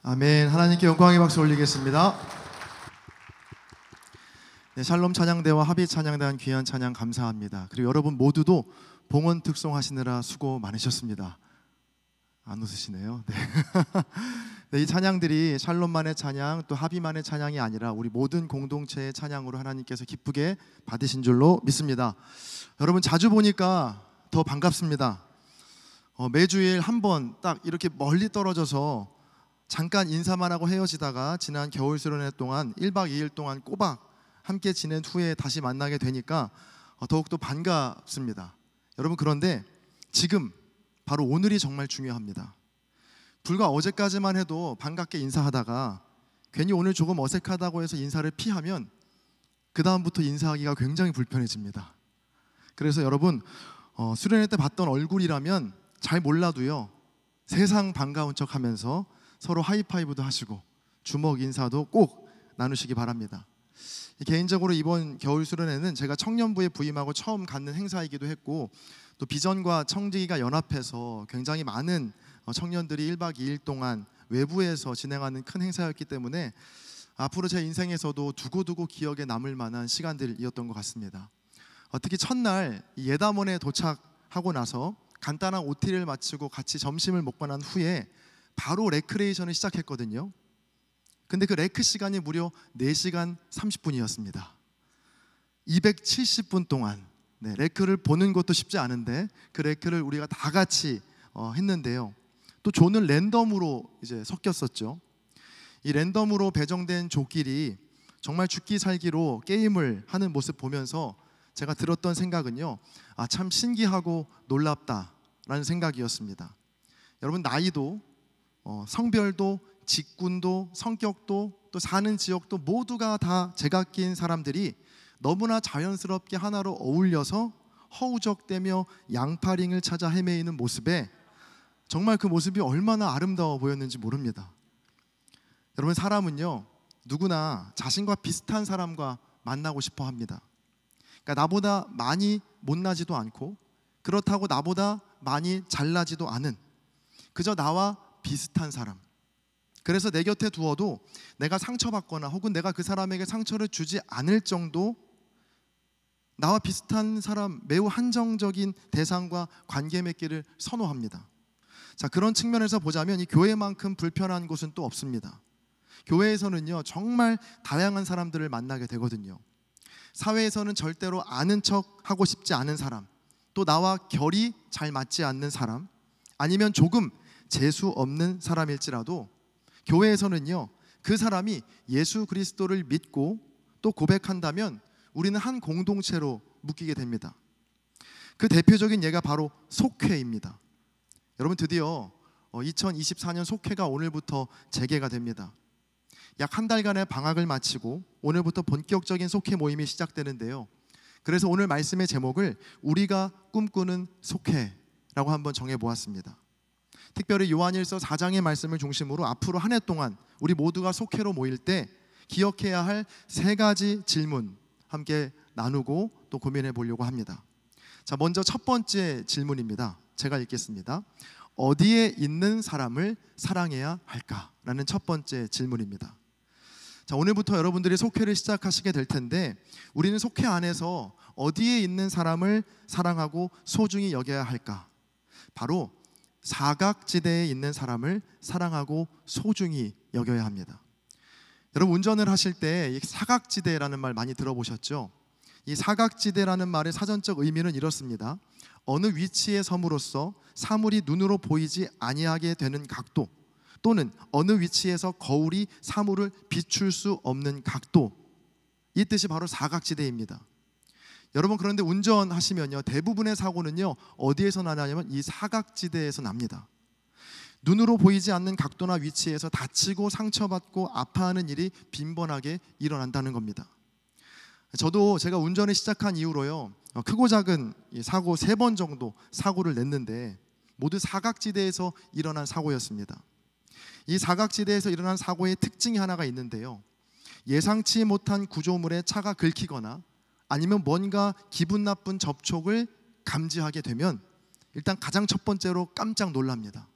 아멘. 하나님께 영광의 박수 올리겠습니다. 네, 샬롬 찬양대와 합의 찬양단 귀한 찬양 감사합니다. 그리고 여러분 모두도 봉헌 특송하시느라 수고 많으셨습니다. 안 웃으시네요. 네. 네, 이 찬양들이 샬롬만의 찬양 또 합의만의 찬양이 아니라 우리 모든 공동체의 찬양으로 하나님께서 기쁘게 받으신 줄로 믿습니다. 여러분 자주 보니까 더 반갑습니다. 매주일 한 번 딱 이렇게 멀리 떨어져서 잠깐 인사만 하고 헤어지다가 지난 겨울 수련회 동안 1박 2일 동안 꼬박 함께 지낸 후에 다시 만나게 되니까 더욱더 반갑습니다. 여러분, 그런데 지금 바로 오늘이 정말 중요합니다. 불과 어제까지만 해도 반갑게 인사하다가 괜히 오늘 조금 어색하다고 해서 인사를 피하면 그 다음부터 인사하기가 굉장히 불편해집니다. 그래서 여러분, 수련회 때 봤던 얼굴이라면 잘 몰라도요, 세상 반가운 척 하면서 서로 하이파이브도 하시고 주먹 인사도 꼭 나누시기 바랍니다. 개인적으로 이번 겨울 수련회는 제가 청년부에 부임하고 처음 갖는 행사이기도 했고, 또 비전과 청지기가 연합해서 굉장히 많은 청년들이 1박 2일 동안 외부에서 진행하는 큰 행사였기 때문에 앞으로 제 인생에서도 두고두고 기억에 남을 만한 시간들이었던 것 같습니다. 특히 첫날 예담원에 도착하고 나서 간단한 OT를 마치고 같이 점심을 먹고 난 후에 바로 레크레이션을 시작했거든요. 근데 그 레크 시간이 무려 4시간 30분이었습니다. 270분 동안 레크를 보는 것도 쉽지 않은데 그 레크를 우리가 다 같이 했는데요. 또 조는 랜덤으로 이제 섞였었죠. 이 랜덤으로 배정된 조끼리 정말 죽기 살기로 게임을 하는 모습 보면서 제가 들었던 생각은요, 참 신기하고 놀랍다라는 생각이었습니다. 여러분, 나이도 성별도 직군도 성격도 또 사는 지역도 모두가 다 제각기인 사람들이 너무나 자연스럽게 하나로 어울려서 허우적대며 양파링을 찾아 헤매이는 모습에 정말 그 모습이 얼마나 아름다워 보였는지 모릅니다. 여러분, 사람은요 누구나 자신과 비슷한 사람과 만나고 싶어 합니다. 그러니까 나보다 많이 못나지도 않고 그렇다고 나보다 많이 잘나지도 않은, 그저 나와 비슷한 사람. 그래서 내 곁에 두어도 내가 상처받거나 혹은 내가 그 사람에게 상처를 주지 않을 정도 나와 비슷한 사람, 매우 한정적인 대상과 관계 맺기를 선호합니다. 자, 그런 측면에서 보자면 이 교회만큼 불편한 곳은 또 없습니다. 교회에서는요 정말 다양한 사람들을 만나게 되거든요. 사회에서는 절대로 아는 척 하고 싶지 않은 사람, 또 나와 결이 잘 맞지 않는 사람, 아니면 조금 재수 없는 사람일지라도 교회에서는요 그 사람이 예수 그리스도를 믿고 또 고백한다면 우리는 한 공동체로 묶이게 됩니다. 그 대표적인 예가 바로 속회입니다. 여러분, 드디어 2024년 속회가 오늘부터 재개가 됩니다. 약 한 달간의 방학을 마치고 오늘부터 본격적인 속회 모임이 시작되는데요. 그래서 오늘 말씀의 제목을 우리가 꿈꾸는 속회라고 한번 정해보았습니다. 특별히 요한일서 4장의 말씀을 중심으로 앞으로 한 해 동안 우리 모두가 속회로 모일 때 기억해야 할 3가지 질문 함께 나누고 또 고민해 보려고 합니다. 자, 먼저 첫 번째 질문입니다. 제가 읽겠습니다. 어디에 있는 사람을 사랑해야 할까라는 첫 번째 질문입니다. 자, 오늘부터 여러분들이 속회를 시작하시게 될 텐데 우리는 속회 안에서 어디에 있는 사람을 사랑하고 소중히 여겨야 할까? 바로 사각지대에 있는 사람을 사랑하고 소중히 여겨야 합니다. 여러분, 운전을 하실 때 사각지대라는 말 많이 들어보셨죠? 이 사각지대라는 말의 사전적 의미는 이렇습니다. 어느 위치에 섬으로써 사물이 눈으로 보이지 아니하게 되는 각도, 또는 어느 위치에서 거울이 사물을 비출 수 없는 각도, 이 뜻이 바로 사각지대입니다. 여러분, 그런데 운전하시면요 대부분의 사고는요 어디에서 나냐면 이 사각지대에서 납니다. 눈으로 보이지 않는 각도나 위치에서 다치고 상처받고 아파하는 일이 빈번하게 일어난다는 겁니다. 저도 제가 운전을 시작한 이후로요 크고 작은 사고 3번 정도 사고를 냈는데 모두 사각지대에서 일어난 사고였습니다. 이 사각지대에서 일어난 사고의 특징이 하나가 있는데요, 예상치 못한 구조물에 차가 긁히거나 아니면 뭔가 기분 나쁜 접촉을 감지하게 되면 일단 가장 첫 번째로 깜짝 놀랍니다.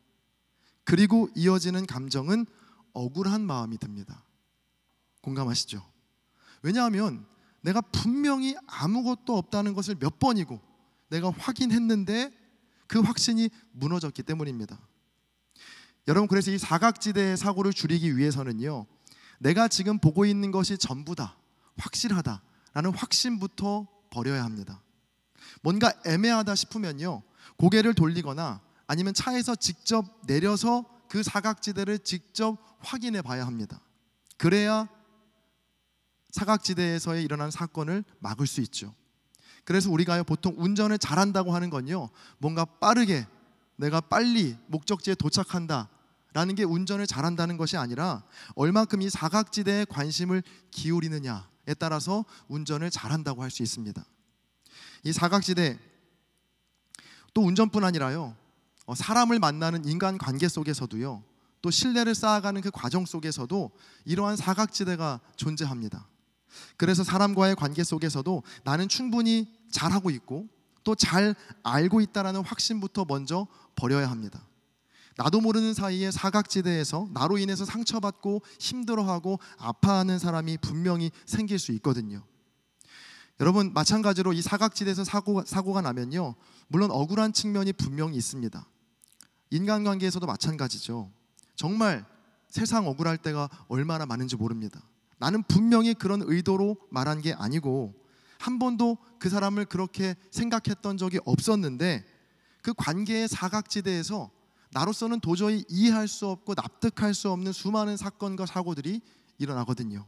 그리고 이어지는 감정은 억울한 마음이 듭니다. 공감하시죠? 왜냐하면 내가 분명히 아무것도 없다는 것을 몇 번이고 내가 확인했는데 그 확신이 무너졌기 때문입니다. 여러분, 그래서 이 사각지대의 사고를 줄이기 위해서는요, 내가 지금 보고 있는 것이 전부다, 확실하다라는 확신부터 버려야 합니다. 뭔가 애매하다 싶으면요, 고개를 돌리거나 아니면 차에서 직접 내려서 그 사각지대를 직접 확인해 봐야 합니다. 그래야 사각지대에서의 일어난 사건을 막을 수 있죠. 그래서 우리가 보통 운전을 잘한다고 하는 건요, 뭔가 빠르게 내가 빨리 목적지에 도착한다 라는 게 운전을 잘한다는 것이 아니라 얼마큼 이 사각지대에 관심을 기울이느냐에 따라서 운전을 잘한다고 할 수 있습니다. 이 사각지대, 또 운전뿐 아니라요, 사람을 만나는 인간관계 속에서도요, 또 신뢰를 쌓아가는 그 과정 속에서도 이러한 사각지대가 존재합니다. 그래서 사람과의 관계 속에서도 나는 충분히 잘하고 있고 또 잘 알고 있다는 확신부터 먼저 버려야 합니다. 나도 모르는 사이에 사각지대에서 나로 인해서 상처받고 힘들어하고 아파하는 사람이 분명히 생길 수 있거든요. 여러분, 마찬가지로 이 사각지대에서 사고가 나면요, 물론 억울한 측면이 분명히 있습니다. 인간관계에서도 마찬가지죠. 정말 세상 억울할 때가 얼마나 많은지 모릅니다. 나는 분명히 그런 의도로 말한 게 아니고 한 번도 그 사람을 그렇게 생각했던 적이 없었는데 그 관계의 사각지대에서 나로서는 도저히 이해할 수 없고 납득할 수 없는 수많은 사건과 사고들이 일어나거든요.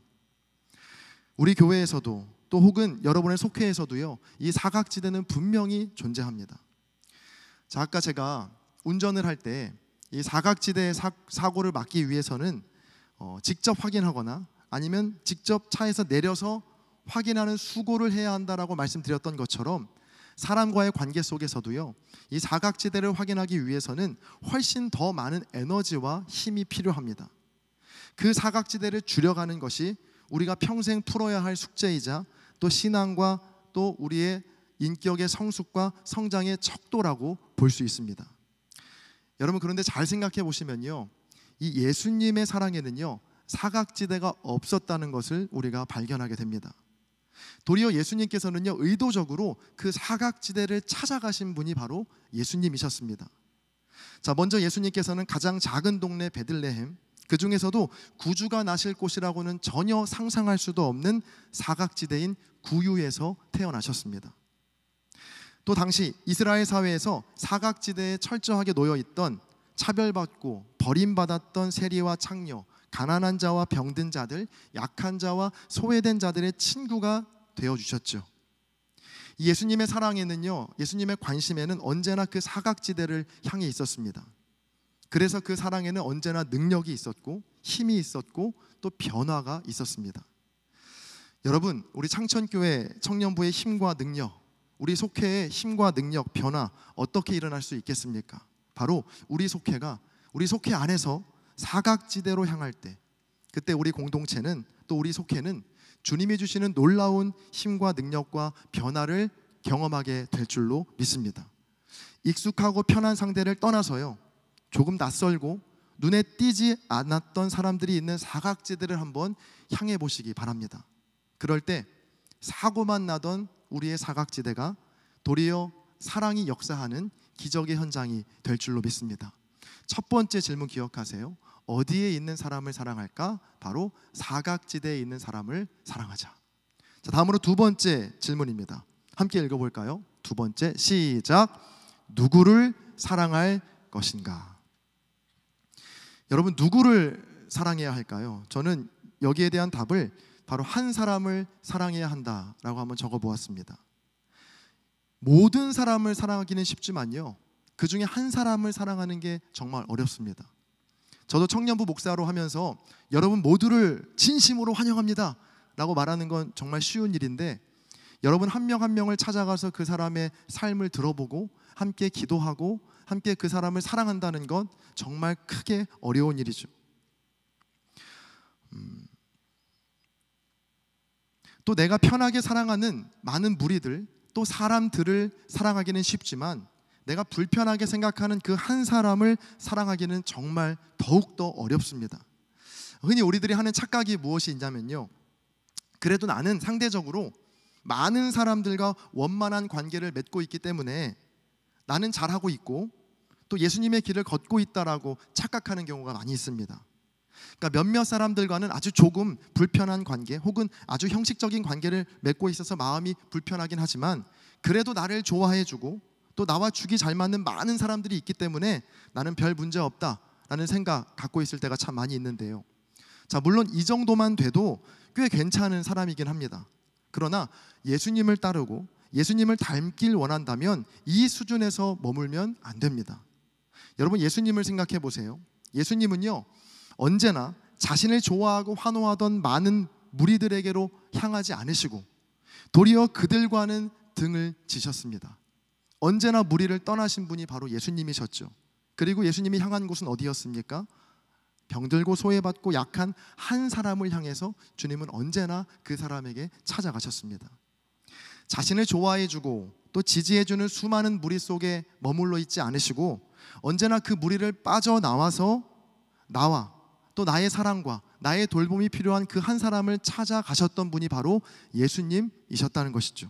우리 교회에서도 또 혹은 여러분의 속회에서도요, 이 사각지대는 분명히 존재합니다. 자, 아까 제가 운전을 할 때 이 사각지대의 사고를 막기 위해서는 직접 확인하거나 아니면 직접 차에서 내려서 확인하는 수고를 해야 한다라고 말씀드렸던 것처럼 사람과의 관계 속에서도요, 이 사각지대를 확인하기 위해서는 훨씬 더 많은 에너지와 힘이 필요합니다. 그 사각지대를 줄여가는 것이 우리가 평생 풀어야 할 숙제이자 또 신앙과 또 우리의 인격의 성숙과 성장의 척도라고 볼 수 있습니다. 여러분, 그런데 잘 생각해 보시면요, 이 예수님의 사랑에는요, 사각지대가 없었다는 것을 우리가 발견하게 됩니다. 도리어 예수님께서는요, 의도적으로 그 사각지대를 찾아가신 분이 바로 예수님이셨습니다. 자, 먼저 예수님께서는 가장 작은 동네 베들레헴, 그 중에서도 구주가 나실 곳이라고는 전혀 상상할 수도 없는 사각지대인 구유에서 태어나셨습니다. 또 당시 이스라엘 사회에서 사각지대에 철저하게 놓여있던 차별받고 버림받았던 세리와 창녀, 가난한 자와 병든 자들, 약한 자와 소외된 자들의 친구가 되어주셨죠. 예수님의 사랑에는요, 예수님의 관심에는 언제나 그 사각지대를 향해 있었습니다. 그래서 그 사랑에는 언제나 능력이 있었고 힘이 있었고 또 변화가 있었습니다. 여러분, 우리 창천교회 청년부의 힘과 능력, 우리 속회의 힘과 능력, 변화 어떻게 일어날 수 있겠습니까? 바로 우리 속회가 우리 속회 안에서 사각지대로 향할 때, 그때 우리 공동체는 또 우리 속회는 주님이 주시는 놀라운 힘과 능력과 변화를 경험하게 될 줄로 믿습니다. 익숙하고 편한 상대를 떠나서요, 조금 낯설고 눈에 띄지 않았던 사람들이 있는 사각지대를 한번 향해 보시기 바랍니다. 그럴 때 사고만 나던 우리의 사각지대가 도리어 사랑이 역사하는 기적의 현장이 될 줄로 믿습니다. 첫 번째 질문 기억하세요. 어디에 있는 사람을 사랑할까? 바로 사각지대에 있는 사람을 사랑하자. 자, 다음으로 두 번째 질문입니다. 함께 읽어볼까요? 두 번째, 시작. 누구를 사랑할 것인가? 여러분, 누구를 사랑해야 할까요? 저는 여기에 대한 답을 바로 한 사람을 사랑해야 한다라고 한번 적어보았습니다. 모든 사람을 사랑하기는 쉽지만요, 그 중에 한 사람을 사랑하는 게 정말 어렵습니다. 저도 청년부 목사로 하면서 여러분 모두를 진심으로 환영합니다 라고 말하는 건 정말 쉬운 일인데, 여러분 한 명 한 명을 찾아가서 그 사람의 삶을 들어보고 함께 기도하고 함께 그 사람을 사랑한다는 건 정말 크게 어려운 일이죠. 또 내가 편하게 사랑하는 많은 무리들, 또 사람들을 사랑하기는 쉽지만 내가 불편하게 생각하는 그 한 사람을 사랑하기는 정말 더욱더 어렵습니다. 흔히 우리들이 하는 착각이 무엇이 있냐면요, 그래도 나는 상대적으로 많은 사람들과 원만한 관계를 맺고 있기 때문에 나는 잘하고 있고 또 예수님의 길을 걷고 있다라고 착각하는 경우가 많이 있습니다. 그러니까 몇몇 사람들과는 아주 조금 불편한 관계 혹은 아주 형식적인 관계를 맺고 있어서 마음이 불편하긴 하지만 그래도 나를 좋아해주고 또 나와 죽이 잘 맞는 많은 사람들이 있기 때문에 나는 별 문제 없다라는 생각 갖고 있을 때가 참 많이 있는데요. 자, 물론 이 정도만 돼도 꽤 괜찮은 사람이긴 합니다. 그러나 예수님을 따르고 예수님을 닮길 원한다면 이 수준에서 머물면 안 됩니다. 여러분, 예수님을 생각해 보세요. 예수님은요, 언제나 자신을 좋아하고 환호하던 많은 무리들에게로 향하지 않으시고 도리어 그들과는 등을 지셨습니다. 언제나 무리를 떠나신 분이 바로 예수님이셨죠. 그리고 예수님이 향한 곳은 어디였습니까? 병들고 소외받고 약한 한 사람을 향해서 주님은 언제나 그 사람에게 찾아가셨습니다. 자신을 좋아해주고 또 지지해주는 수많은 무리 속에 머물러 있지 않으시고 언제나 그 무리를 빠져나와서 나와 또 나의 사랑과 나의 돌봄이 필요한 그 한 사람을 찾아가셨던 분이 바로 예수님이셨다는 것이죠.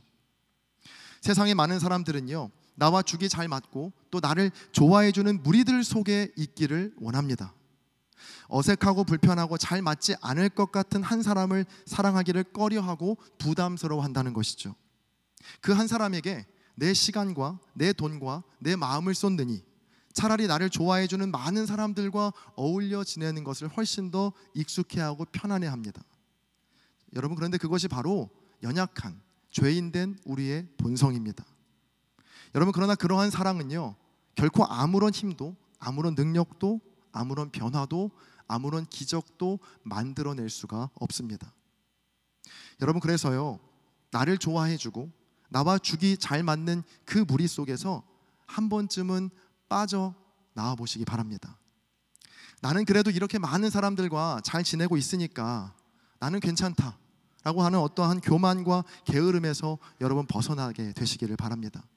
세상의 많은 사람들은요, 나와 죽이 잘 맞고 또 나를 좋아해주는 무리들 속에 있기를 원합니다. 어색하고 불편하고 잘 맞지 않을 것 같은 한 사람을 사랑하기를 꺼려하고 부담스러워한다는 것이죠. 그 한 사람에게 내 시간과 내 돈과 내 마음을 쏟느니 차라리 나를 좋아해주는 많은 사람들과 어울려 지내는 것을 훨씬 더 익숙해하고 편안해합니다. 여러분, 그런데 그것이 바로 연약한 죄인된 우리의 본성입니다. 여러분, 그러나 그러한 사랑은요, 결코 아무런 힘도 아무런 능력도 아무런 변화도 아무런 기적도 만들어낼 수가 없습니다. 여러분, 그래서요, 나를 좋아해주고 나와 죽이 잘 맞는 그 무리 속에서 한 번쯤은 빠져나와 보시기 바랍니다. 나는 그래도 이렇게 많은 사람들과 잘 지내고 있으니까 나는 괜찮다 라고 하는 어떠한 교만과 게으름에서 여러분 벗어나게 되시기를 바랍니다.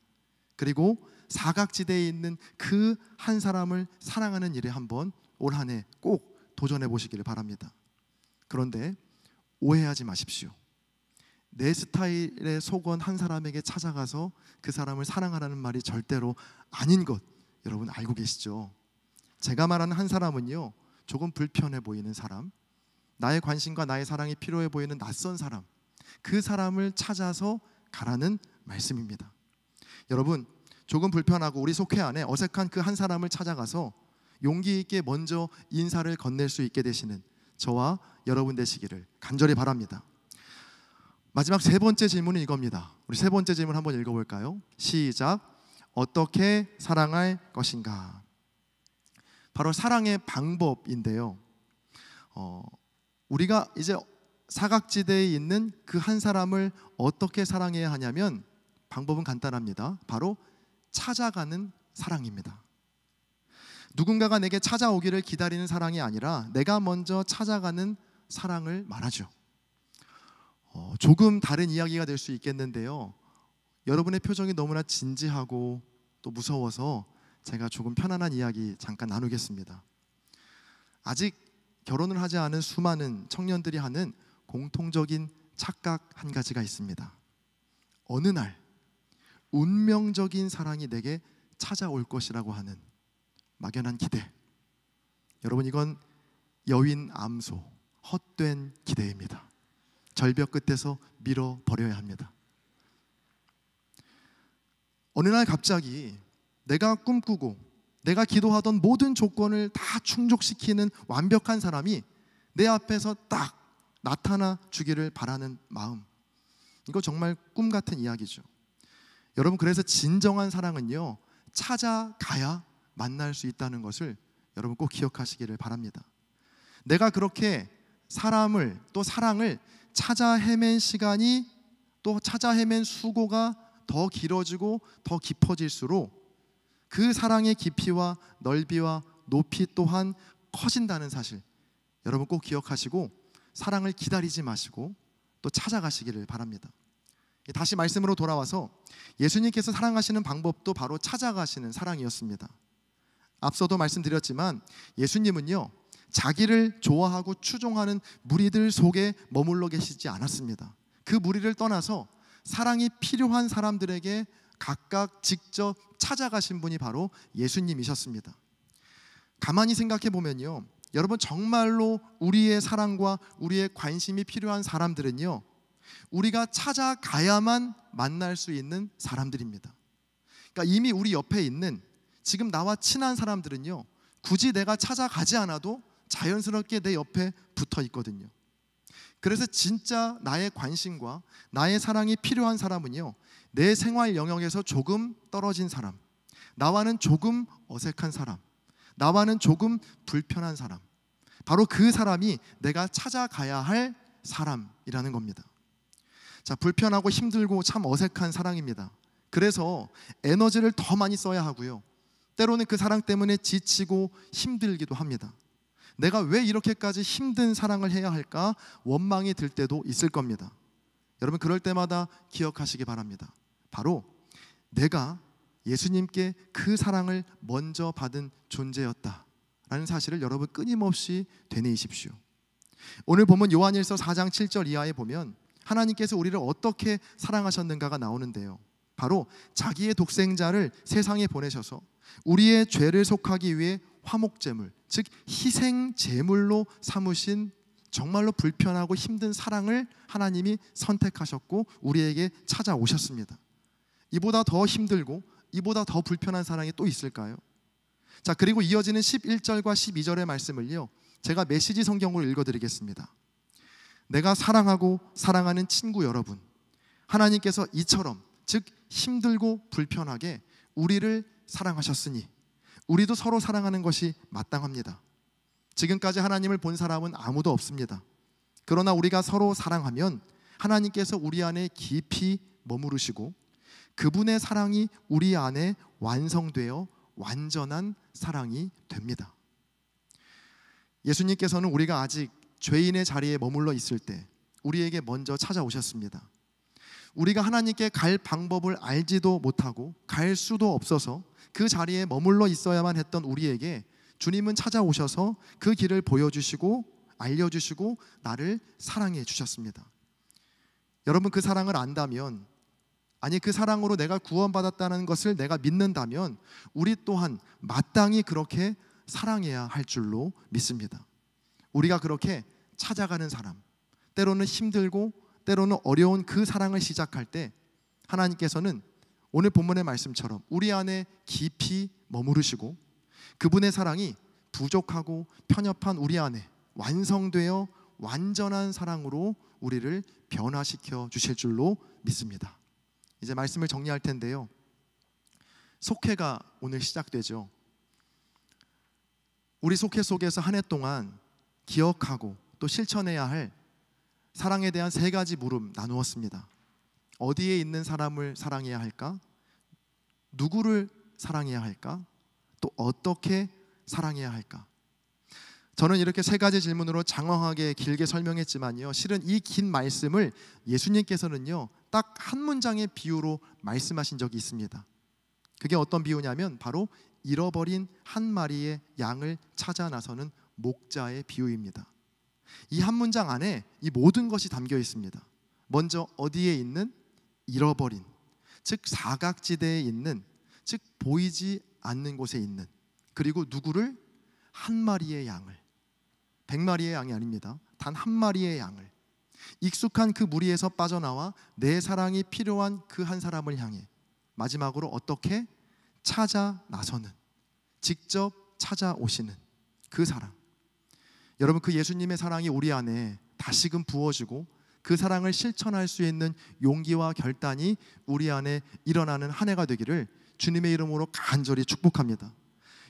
그리고 사각지대에 있는 그 한 사람을 사랑하는 일에 한번 올 한 해 꼭 도전해 보시기를 바랍니다. 그런데 오해하지 마십시오. 내 스타일에 속은 한 사람에게 찾아가서 그 사람을 사랑하라는 말이 절대로 아닌 것 여러분 알고 계시죠? 제가 말하는 한 사람은요, 조금 불편해 보이는 사람, 나의 관심과 나의 사랑이 필요해 보이는 낯선 사람, 그 사람을 찾아서 가라는 말씀입니다. 여러분, 조금 불편하고 우리 속회 안에 어색한 그 한 사람을 찾아가서 용기 있게 먼저 인사를 건넬 수 있게 되시는 저와 여러분 되시기를 간절히 바랍니다. 마지막 세 번째 질문은 이겁니다. 우리 세 번째 질문 한번 읽어볼까요? 시작. 어떻게 사랑할 것인가? 바로 사랑의 방법인데요, 우리가 이제 사각지대에 있는 그 한 사람을 어떻게 사랑해야 하냐면 방법은 간단합니다. 바로 찾아가는 사랑입니다. 누군가가 내게 찾아오기를 기다리는 사랑이 아니라 내가 먼저 찾아가는 사랑을 말하죠. 조금 다른 이야기가 될 수 있겠는데요, 여러분의 표정이 너무나 진지하고 또 무서워서 제가 조금 편안한 이야기 잠깐 나누겠습니다. 아직 결혼을 하지 않은 수많은 청년들이 하는 공통적인 착각 한 가지가 있습니다. 어느 날 운명적인 사랑이 내게 찾아올 것이라고 하는 막연한 기대. 여러분, 이건 여윈 암소, 헛된 기대입니다. 절벽 끝에서 밀어버려야 합니다. 어느 날 갑자기 내가 꿈꾸고 내가 기도하던 모든 조건을 다 충족시키는 완벽한 사람이 내 앞에서 딱 나타나 주기를 바라는 마음, 이거 정말 꿈 같은 이야기죠. 여러분, 그래서 진정한 사랑은요, 찾아가야 만날 수 있다는 것을 여러분 꼭 기억하시기를 바랍니다. 내가 그렇게 사람을 또 사랑을 찾아 헤맨 시간이 또 찾아 헤맨 수고가 더 길어지고 더 깊어질수록 그 사랑의 깊이와 넓이와 높이 또한 커진다는 사실 여러분 꼭 기억하시고 사랑을 기다리지 마시고 또 찾아가시기를 바랍니다. 다시 말씀으로 돌아와서 예수님께서 사랑하시는 방법도 바로 찾아가시는 사랑이었습니다. 앞서도 말씀드렸지만 예수님은요, 자기를 좋아하고 추종하는 무리들 속에 머물러 계시지 않았습니다. 그 무리를 떠나서 사랑이 필요한 사람들에게 각각 직접 찾아가신 분이 바로 예수님이셨습니다. 가만히 생각해 보면요, 여러분, 정말로 우리의 사랑과 우리의 관심이 필요한 사람들은요, 우리가 찾아가야만 만날 수 있는 사람들입니다. 그러니까 이미 우리 옆에 있는 지금 나와 친한 사람들은요, 굳이 내가 찾아가지 않아도 자연스럽게 내 옆에 붙어 있거든요. 그래서 진짜 나의 관심과 나의 사랑이 필요한 사람은요, 내 생활 영역에서 조금 떨어진 사람, 나와는 조금 어색한 사람, 나와는 조금 불편한 사람, 바로 그 사람이 내가 찾아가야 할 사람이라는 겁니다. 자, 불편하고 힘들고 참 어색한 사랑입니다. 그래서 에너지를 더 많이 써야 하고요, 때로는 그 사랑 때문에 지치고 힘들기도 합니다. 내가 왜 이렇게까지 힘든 사랑을 해야 할까 원망이 들 때도 있을 겁니다. 여러분, 그럴 때마다 기억하시기 바랍니다. 바로 내가 예수님께 그 사랑을 먼저 받은 존재였다라는 사실을 여러분 끊임없이 되뇌이십시오. 오늘 보면 요한일서 4장 7절 이하에 보면 하나님께서 우리를 어떻게 사랑하셨는가가 나오는데요, 바로 자기의 독생자를 세상에 보내셔서 우리의 죄를 속하기 위해 화목제물, 즉 희생제물로 삼으신 정말로 불편하고 힘든 사랑을 하나님이 선택하셨고 우리에게 찾아오셨습니다. 이보다 더 힘들고 이보다 더 불편한 사랑이 또 있을까요? 자, 그리고 이어지는 11절과 12절의 말씀을요, 제가 메시지 성경으로 읽어드리겠습니다. 내가 사랑하고 사랑하는 친구 여러분, 하나님께서 이처럼, 즉 힘들고 불편하게 우리를 사랑하셨으니 우리도 서로 사랑하는 것이 마땅합니다. 지금까지 하나님을 본 사람은 아무도 없습니다. 그러나 우리가 서로 사랑하면 하나님께서 우리 안에 깊이 머무르시고 그분의 사랑이 우리 안에 완성되어 완전한 사랑이 됩니다. 예수님께서는 우리가 아직 죄인의 자리에 머물러 있을 때 우리에게 먼저 찾아오셨습니다. 우리가 하나님께 갈 방법을 알지도 못하고 갈 수도 없어서 그 자리에 머물러 있어야만 했던 우리에게 주님은 찾아오셔서 그 길을 보여주시고 알려주시고 나를 사랑해 주셨습니다. 여러분, 그 사랑을 안다면, 아니 그 사랑으로 내가 구원받았다는 것을 내가 믿는다면 우리 또한 마땅히 그렇게 사랑해야 할 줄로 믿습니다. 우리가 그렇게 찾아가는 사람, 때로는 힘들고 때로는 어려운 그 사랑을 시작할 때 하나님께서는 오늘 본문의 말씀처럼 우리 안에 깊이 머무르시고 그분의 사랑이 부족하고 편협한 우리 안에 완성되어 완전한 사랑으로 우리를 변화시켜 주실 줄로 믿습니다. 이제 말씀을 정리할 텐데요, 속회가 오늘 시작되죠. 우리 속회 속에서 한 해 동안 기억하고 또 실천해야 할 사랑에 대한 3가지 물음 나누었습니다. 어디에 있는 사람을 사랑해야 할까? 누구를 사랑해야 할까? 또 어떻게 사랑해야 할까? 저는 이렇게 3가지 질문으로 장황하게 길게 설명했지만요, 실은 이 긴 말씀을 예수님께서는요 딱 한 문장의 비유로 말씀하신 적이 있습니다. 그게 어떤 비유냐면 바로 잃어버린 한 마리의 양을 찾아 나서는 목자의 비유입니다. 이 한 문장 안에 이 모든 것이 담겨 있습니다. 먼저 어디에 있는? 잃어버린, 즉 사각지대에 있는, 즉 보이지 않는 곳에 있는, 그리고 누구를? 한 마리의 양을, 100마리의 양이 아닙니다. 단 한 마리의 양을, 익숙한 그 무리에서 빠져나와 내 사랑이 필요한 그 한 사람을 향해 마지막으로 어떻게? 찾아 나서는, 직접 찾아오시는 그 사랑. 여러분, 그 예수님의 사랑이 우리 안에 다시금 부어지고 그 사랑을 실천할 수 있는 용기와 결단이 우리 안에 일어나는 한 해가 되기를 주님의 이름으로 간절히 축복합니다.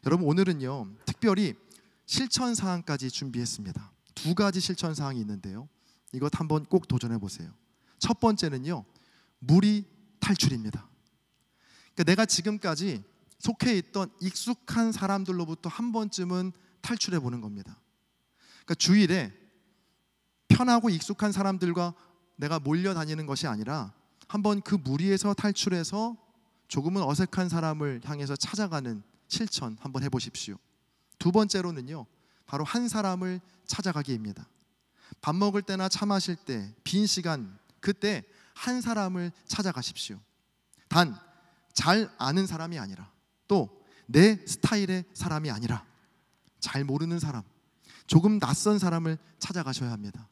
여러분, 오늘은요 특별히 실천 사항까지 준비했습니다. 2가지 실천 사항이 있는데요, 이것 한번 꼭 도전해 보세요. 첫 번째는요, 무리 탈출입니다. 그러니까 내가 지금까지 속해 있던 익숙한 사람들로부터 한 번쯤은 탈출해 보는 겁니다. 그러니까 주일에 편하고 익숙한 사람들과 내가 몰려다니는 것이 아니라 한번 그 무리에서 탈출해서 조금은 어색한 사람을 향해서 찾아가는 실천 한번 해보십시오. 2번째로는요, 바로 한 사람을 찾아가기입니다. 밥 먹을 때나 차 마실 때, 빈 시간, 그때 한 사람을 찾아가십시오. 단 잘 아는 사람이 아니라, 또 내 스타일의 사람이 아니라 잘 모르는 사람, 조금 낯선 사람을 찾아가셔야 합니다.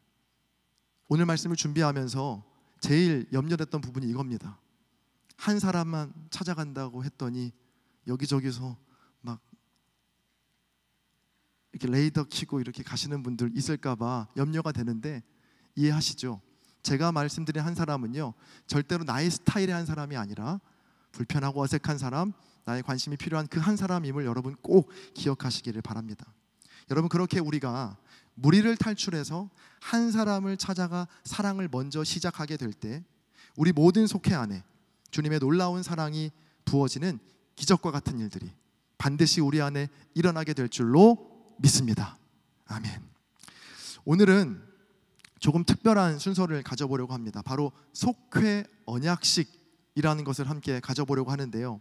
오늘 말씀을 준비하면서 제일 염려됐던 부분이 이겁니다. 한 사람만 찾아간다고 했더니 여기저기서 막 이렇게 레이더 켜고 이렇게 가시는 분들 있을까 봐 염려가 되는데, 이해하시죠? 제가 말씀드린 한 사람은요, 절대로 나의 스타일의 한 사람이 아니라 불편하고 어색한 사람, 나의 관심이 필요한 그 한 사람임을 여러분 꼭 기억하시기를 바랍니다. 여러분, 그렇게 우리가 무리를 탈출해서 한 사람을 찾아가 사랑을 먼저 시작하게 될 때, 우리 모든 속회 안에 주님의 놀라운 사랑이 부어지는 기적과 같은 일들이 반드시 우리 안에 일어나게 될 줄로 믿습니다. 아멘. 오늘은 조금 특별한 순서를 가져보려고 합니다. 바로 속회 언약식이라는 것을 함께 가져보려고 하는데요,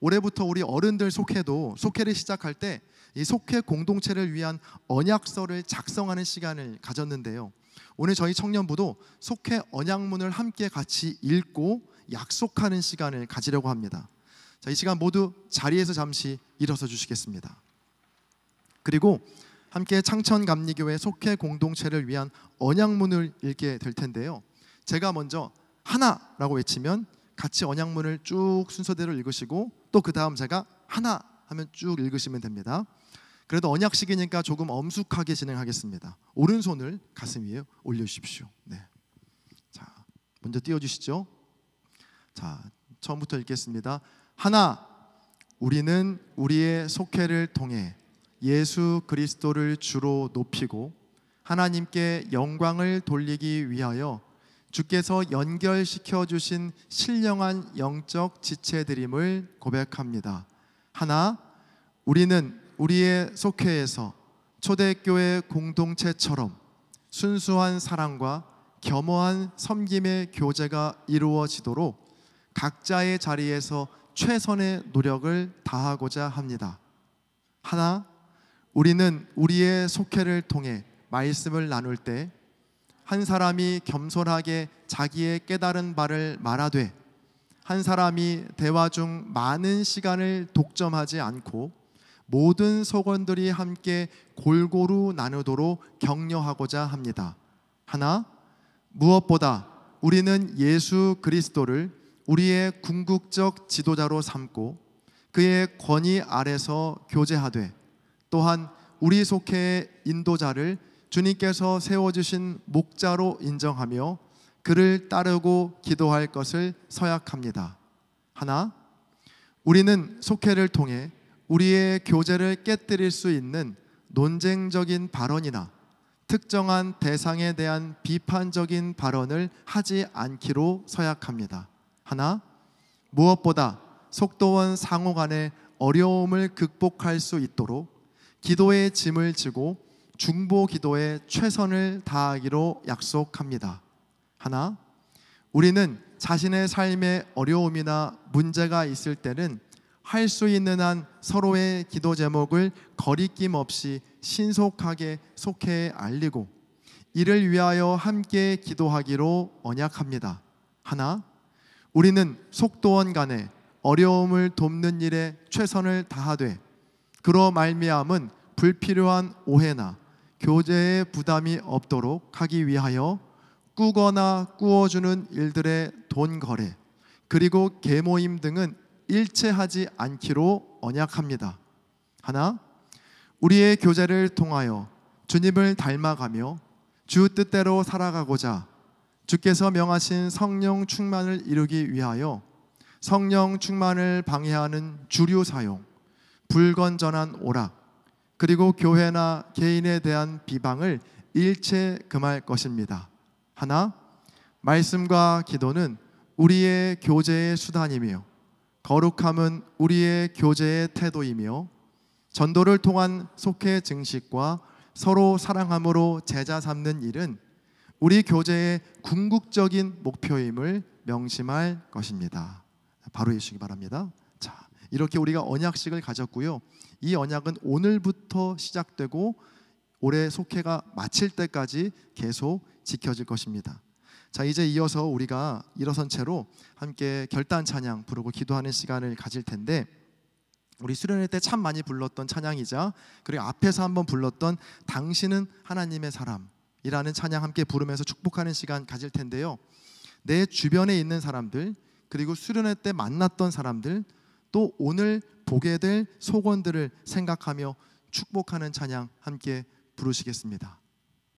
올해부터 우리 어른들 속회도 속회를 시작할 때 이 속회 공동체를 위한 언약서를 작성하는 시간을 가졌는데요, 오늘 저희 청년부도 속회 언약문을 함께 같이 읽고 약속하는 시간을 가지려고 합니다. 자, 이 시간 모두 자리에서 잠시 일어서 주시겠습니다. 그리고 함께 창천감리교회 속회 공동체를 위한 언약문을 읽게 될 텐데요, 제가 먼저 하나라고 외치면 같이 언약문을 쭉 순서대로 읽으시고, 또 그 다음 제가 하나 하면 쭉 읽으시면 됩니다. 그래도 언약식이니까 조금 엄숙하게 진행하겠습니다. 오른손을 가슴 위에 올려주십시오. 네. 자, 먼저 띄워주시죠. 자, 처음부터 읽겠습니다. 하나, 우리는 우리의 속회를 통해 예수 그리스도를 주로 높이고 하나님께 영광을 돌리기 위하여 주께서 연결시켜 주신 신령한 영적 지체드림을 고백합니다. 하나, 우리는 우리의 속회에서 초대교회 공동체처럼 순수한 사랑과 겸허한 섬김의 교제가 이루어지도록 각자의 자리에서 최선의 노력을 다하고자 합니다. 하나, 우리는 우리의 속회를 통해 말씀을 나눌 때 한 사람이 겸손하게 자기의 깨달은 바를 말하되, 한 사람이 대화 중 많은 시간을 독점하지 않고 모든 속원들이 함께 골고루 나누도록 격려하고자 합니다. 하나, 무엇보다 우리는 예수 그리스도를 우리의 궁극적 지도자로 삼고 그의 권위 아래서 교제하되, 또한 우리 속회의 인도자를 주님께서 세워주신 목자로 인정하며 그를 따르고 기도할 것을 서약합니다. 하나, 우리는 속회를 통해 우리의 교제를 깨뜨릴 수 있는 논쟁적인 발언이나 특정한 대상에 대한 비판적인 발언을 하지 않기로 서약합니다. 하나, 무엇보다 속도원 상호 간의 어려움을 극복할 수 있도록 기도의 짐을 지고 중보 기도에 최선을 다하기로 약속합니다. 하나, 우리는 자신의 삶에 어려움이나 문제가 있을 때는 할 수 있는 한 서로의 기도 제목을 거리낌 없이 신속하게 속회에 알리고 이를 위하여 함께 기도하기로 언약합니다. 하나, 우리는 속도원 간에 어려움을 돕는 일에 최선을 다하되 그로 말미암은 불필요한 오해나 교제의 부담이 없도록 하기 위하여 꾸거나 꾸어주는 일들의 돈 거래 그리고 계모임 등은 일체하지 않기로 언약합니다. 하나, 우리의 교제를 통하여 주님을 닮아가며 주 뜻대로 살아가고자 주께서 명하신 성령 충만을 이루기 위하여 성령 충만을 방해하는 주류 사용, 불건전한 오락, 그리고 교회나 개인에 대한 비방을 일체 금할 것입니다. 하나, 말씀과 기도는 우리의 교제의 수단이며 거룩함은 우리의 교제의 태도이며 전도를 통한 속회 증식과 서로 사랑함으로 제자 삼는 일은 우리 교제의 궁극적인 목표임을 명심할 것입니다. 바로 해주시기 바랍니다. 자, 이렇게 우리가 언약식을 가졌고요, 이 언약은 오늘부터 시작되고 올해 속회가 마칠 때까지 계속 지켜질 것입니다. 자, 이제 이어서 우리가 일어선 채로 함께 결단 찬양 부르고 기도하는 시간을 가질 텐데, 우리 수련회 때 참 많이 불렀던 찬양이자 그리고 앞에서 한번 불렀던 당신은 하나님의 사람이라는 찬양 함께 부르면서 축복하는 시간 가질 텐데요. 내 주변에 있는 사람들, 그리고 수련회 때 만났던 사람들, 또 오늘 보게 될 소원들을 생각하며 축복하는 찬양 함께 부르시겠습니다.